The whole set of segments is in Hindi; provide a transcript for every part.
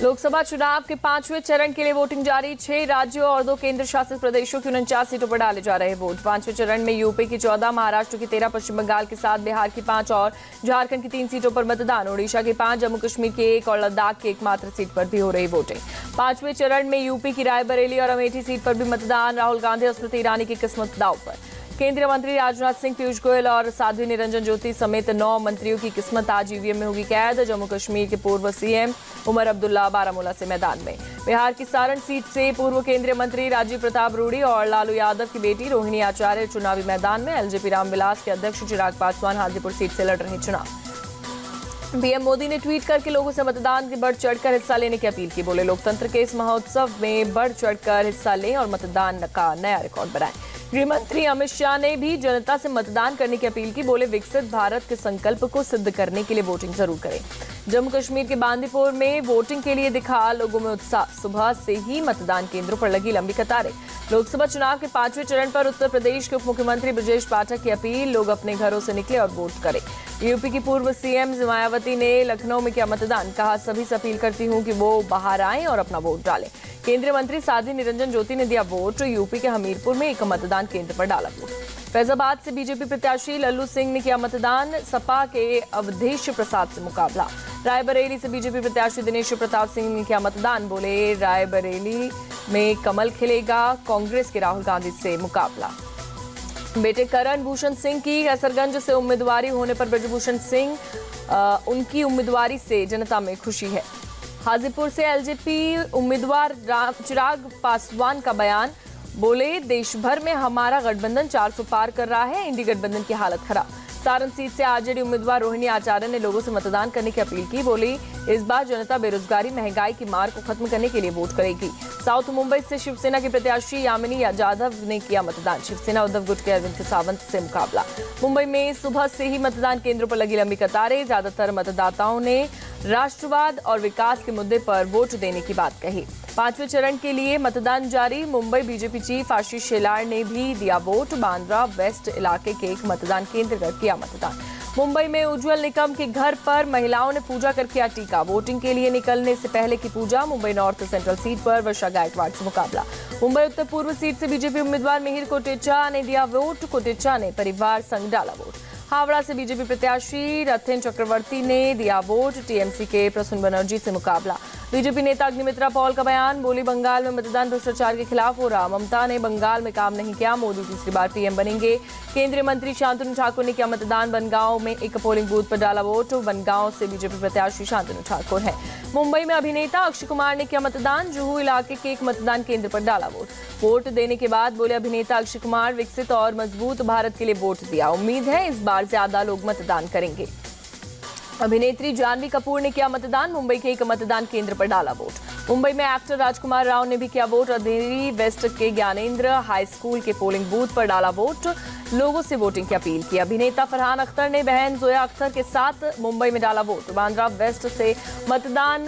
लोकसभा चुनाव के 5वें चरण के लिए वोटिंग जारी। 6 राज्यों और 2 केंद्र शासित प्रदेशों की 49 सीटों पर डाले जा रहे वोट। 5वें चरण में यूपी की 14, महाराष्ट्र की 13, पश्चिम बंगाल की 7, बिहार की 5 और झारखंड की 3 सीटों पर मतदान। ओडिशा की 5, जम्मू कश्मीर की 1 और लद्दाख की एकमात्र सीट पर भी हो रही वोटिंग। 5वें चरण में यूपी की रायबरेली और अमेठी सीट पर भी मतदान। राहुल गांधी और स्मृति ईरानी की किस्मत दांव पर। केंद्रीय मंत्री राजनाथ सिंह, पीयूष गोयल और साध्वी निरंजन ज्योति समेत 9 मंत्रियों की किस्मत आज ईवीएम में होगी कैद। जम्मू कश्मीर के पूर्व सीएम उमर अब्दुल्ला बारामूला से मैदान में। बिहार की सारण सीट से पूर्व केंद्रीय मंत्री राजीव प्रताप रूडी और लालू यादव की बेटी रोहिणी आचार्य चुनावी मैदान में। एलजेपी रामविलास के अध्यक्ष चिराग पासवान हाजीपुर सीट से लड़ रहे चुनाव। पीएम मोदी ने ट्वीट करके लोगों से मतदान में बढ़ चढ़कर हिस्सा लेने की अपील की। बोले, लोकतंत्र के इस महोत्सव में बढ़ चढ़कर हिस्सा लें और मतदान का नया रिकॉर्ड बनाएं। गृह मंत्री अमित शाह ने भी जनता से मतदान करने की अपील की। बोले, विकसित भारत के संकल्प को सिद्ध करने के लिए वोटिंग जरूर करें। जम्मू कश्मीर के बांदीपुर में वोटिंग के लिए दिखा लोगों में उत्साह। सुबह से ही मतदान केंद्रों पर लगी लंबी कतारें। लोकसभा चुनाव के 5वें चरण पर उत्तर प्रदेश के उप मुख्यमंत्री ब्रजेश पाठक की अपील, लोग अपने घरों से निकले और वोट करें। यूपी की पूर्व सीएम मायावती ने लखनऊ में किया मतदान। कहा, सभी से अपील करती हूं कि वो बाहर आएं और अपना वोट डालें। केंद्रीय मंत्री साध्वी निरंजन ज्योति ने दिया वोट। यूपी के हमीरपुर में एक मतदान केंद्र पर डाला वोट। फैजाबाद से बीजेपी प्रत्याशी लल्लू सिंह ने किया मतदान। सपा के अवधेश प्रसाद से मुकाबला। रायबरेली से बीजेपी प्रत्याशी दिनेश प्रताप सिंह ने किया मतदान। बोले, रायबरेली में कमल खिलेगा, कांग्रेस के राहुल गांधी से मुकाबला। बेटे करण भूषण सिंह की कैसरगंज से उम्मीदवारी होने पर ब्रजभूषण सिंह, उनकी उम्मीदवारी से जनता में खुशी है। हाजीपुर से एलजेपी उम्मीदवार चिराग पासवान का बयान। बोले, देश भर में हमारा गठबंधन 400 पार कर रहा है, इंडी गठबंधन की हालत खराब। सारण सीट से आरजेडी उम्मीदवार रोहिणी आचार्य ने लोगों से मतदान करने की अपील की। बोली, इस बार जनता बेरोजगारी, महंगाई की मार को खत्म करने के लिए वोट करेगी। साउथ मुंबई से शिवसेना की प्रत्याशी यामिनी जाधव ने किया मतदान। शिवसेना उद्धव गुट के अरविंद सावंत से मुकाबला। मुंबई में सुबह से ही मतदान केंद्रों पर लगी लंबी कतारें। ज्यादातर मतदाताओं ने राष्ट्रवाद और विकास के मुद्दे पर वोट देने की बात कही। 5वें चरण के लिए मतदान जारी। मुंबई बीजेपी चीफ आशीष शेलार ने भी दिया वोट। बांद्रा वेस्ट इलाके के एक मतदान केंद्र पर किया मतदान। मुंबई में उज्जवल निकम के घर पर महिलाओं ने पूजा कर किया टीका। वोटिंग के लिए निकलने से पहले की पूजा। मुंबई नॉर्थ सेंट्रल सीट पर वर्षा गायकवाड़ से मुकाबला। मुंबई उत्तर पूर्व सीट से बीजेपी उम्मीदवार मिहिर कोटेचा ने दिया वोट। कोटेचा ने परिवार संग डाला वोट। हावड़ा से बीजेपी प्रत्याशी रथेन चक्रवर्ती ने दिया वोट। टीएमसी के प्रसून बनर्जी से मुकाबला। बीजेपी नेता अग्निमित्रा पॉल का बयान। बोली, बंगाल में मतदान भ्रष्टाचार के खिलाफ हो रहा। ममता ने बंगाल में काम नहीं किया, मोदी तीसरी बार पीएम बनेंगे। केंद्रीय मंत्री शांतनु ठाकुर ने किया मतदान। बनगांव में एक पोलिंग बूथ पर डाला वोट। बनगांव से बीजेपी प्रत्याशी शांतनु ठाकुर है। मुंबई में अभिनेता अक्षय कुमार ने किया मतदान। जुहू इलाके के एक मतदान केंद्र पर डाला वोट। वोट देने के बाद बोले, अभिनेता अक्षय कुमार, विकसित और मजबूत भारत के लिए वोट दिया। उम्मीद है इस बार ज्यादा लोग मतदान करेंगे। अभिनेत्री जानवी कपूर ने किया मतदान। मुंबई के एक मतदान केंद्र पर डाला वोट। मुंबई में एक्टर राजकुमार राव ने भी किया वोट। अंधेरी वेस्ट के ज्ञानेंद्र हाई स्कूल के पोलिंग बूथ पर डाला वोट। लोगों से वोटिंग की अपील की। अभिनेता फरहान अख्तर ने बहन जोया अख्तर के साथ मुंबई में डाला वोट। बांद्रा वेस्ट से मतदान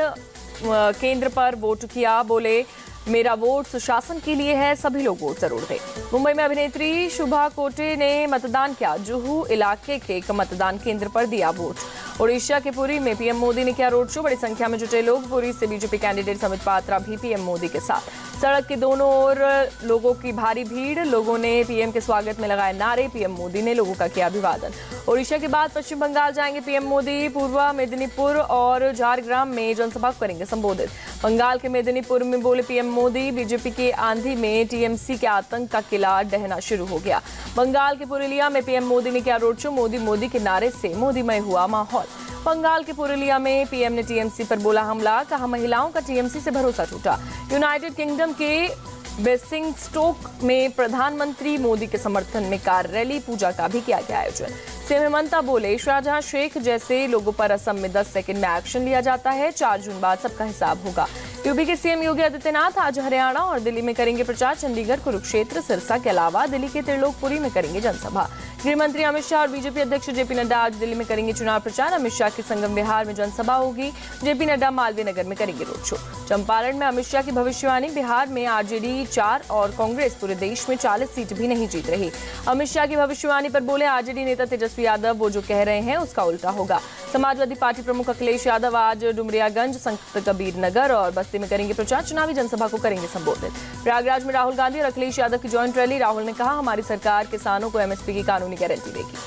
केंद्र पर वोट किया। बोले, मेरा वोट सुशासन के लिए है, सभी लोग वोट जरूर दें। मुंबई में अभिनेत्री शुभा कोटे ने मतदान किया। जुहू इलाके के एक मतदान केंद्र पर दिया वोट। ओडिशा के पुरी में पीएम मोदी ने किया रोड शो। बड़ी संख्या में जुटे लोग। पुरी से बीजेपी कैंडिडेट समित पात्रा भी पीएम मोदी के साथ। सड़क के दोनों ओर लोगों की भारी भीड़। लोगों ने पीएम के स्वागत में लगाए नारे। पीएम मोदी ने लोगों का किया अभिवादन। ओडिशा के बाद पश्चिम बंगाल जाएंगे पीएम मोदी। पूर्व मेदिनीपुर और झारग्राम में जनसभा करेंगे संबोधित। बंगाल के मेदिनीपुर में बोले पीएम मोदी, बीजेपी की आंधी में टीएमसी के आतंक का किला ढहना शुरू हो गया। बंगाल के पुरुलिया में पीएम मोदी ने किया रोड शो। मोदी मोदी के नारे से मोदीमय हुआ माहौल। बंगाल के पुरुलिया में पीएम ने टीएमसी पर बोला हमला। कहा, महिलाओं का टीएमसी से भरोसा टूटा। यूनाइटेड किंगडम के बेसिंगस्टोक में प्रधानमंत्री मोदी के समर्थन में कार रैली, पूजा का भी किया गया आयोजन। सीएम हेमंता बोले, शाहजहां शेख जैसे लोगों पर असम में 10 सेकंड में एक्शन लिया जाता है। 4 जून बाद सबका हिसाब होगा। यूपी के सीएम योगी आदित्यनाथ आज हरियाणा और दिल्ली में करेंगे प्रचार। चंडीगढ़, कुरुक्षेत्र, सिरसा के अलावा दिल्ली के त्रिलोकपुरी में करेंगे जनसभा। गृह मंत्री अमित शाह और बीजेपी अध्यक्ष जेपी नड्डा आज दिल्ली में करेंगे चुनाव प्रचार। अमित शाह की संगम विहार में जनसभा होगी। जेपी नड्डा मालवीय नगर में करेंगे रोड शो। चंपारण में अमित शाह की भविष्यवाणी। बिहार में आरजेडी 4 और कांग्रेस पूरे देश में 40 सीट भी नहीं जीत रही। अमित शाह की भविष्यवाणी पर बोले आरजेडी नेता तेजस्वी यादव, वो जो कह रहे हैं उसका उल्टा होगा। समाजवादी पार्टी प्रमुख अखिलेश यादव आज डुमरियागंज, संत कबीर नगर और बस्ती में करेंगे प्रचार। चुनावी जनसभा को करेंगे संबोधित। प्रयागराज में राहुल गांधी और अखिलेश यादव की ज्वाइंट रैली। राहुल ने कहा हमारी सरकार किसानों को एमएसपी की कानूनी गारंटी देगी।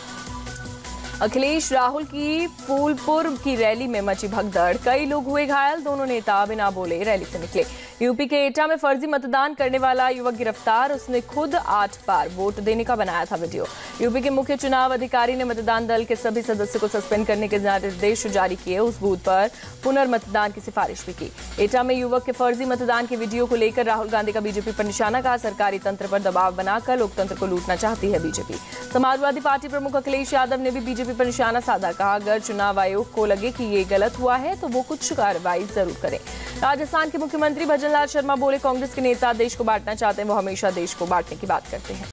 अखिलेश राहुल की फूलपुर की रैली में मची भगदड़, कई लोग हुए घायल। दोनों नेता बिना बोले रैली से निकले। यूपी के एटा में फर्जी मतदान करने वाला युवक गिरफ्तार। उसने खुद 8 बार वोट देने का बनाया था वीडियो। यूपी के मुख्य चुनाव अधिकारी ने मतदान दल के सभी सदस्यों को सस्पेंड करने के निर्देश जारी किए। उस बूथ पर पुनर्मतदान की सिफारिश भी की। एटा में युवक के फर्जी मतदान के वीडियो को लेकर राहुल गांधी का बीजेपी पर निशाना। कहा सरकारी तंत्र पर दबाव बनाकर लोकतंत्र को लूटना चाहती है बीजेपी। समाजवादी पार्टी प्रमुख अखिलेश यादव ने भी बीजेपी पर निशाना साधा। कहा अगर चुनाव आयोग को लगे कि ये गलत हुआ है तो वो कुछ कार्रवाई जरूर करे। राजस्थान के मुख्यमंत्री भजनलाल शर्मा बोले कांग्रेस के नेता देश को बांटना चाहते हैं, वो हमेशा देश को बांटने की बात करते हैं।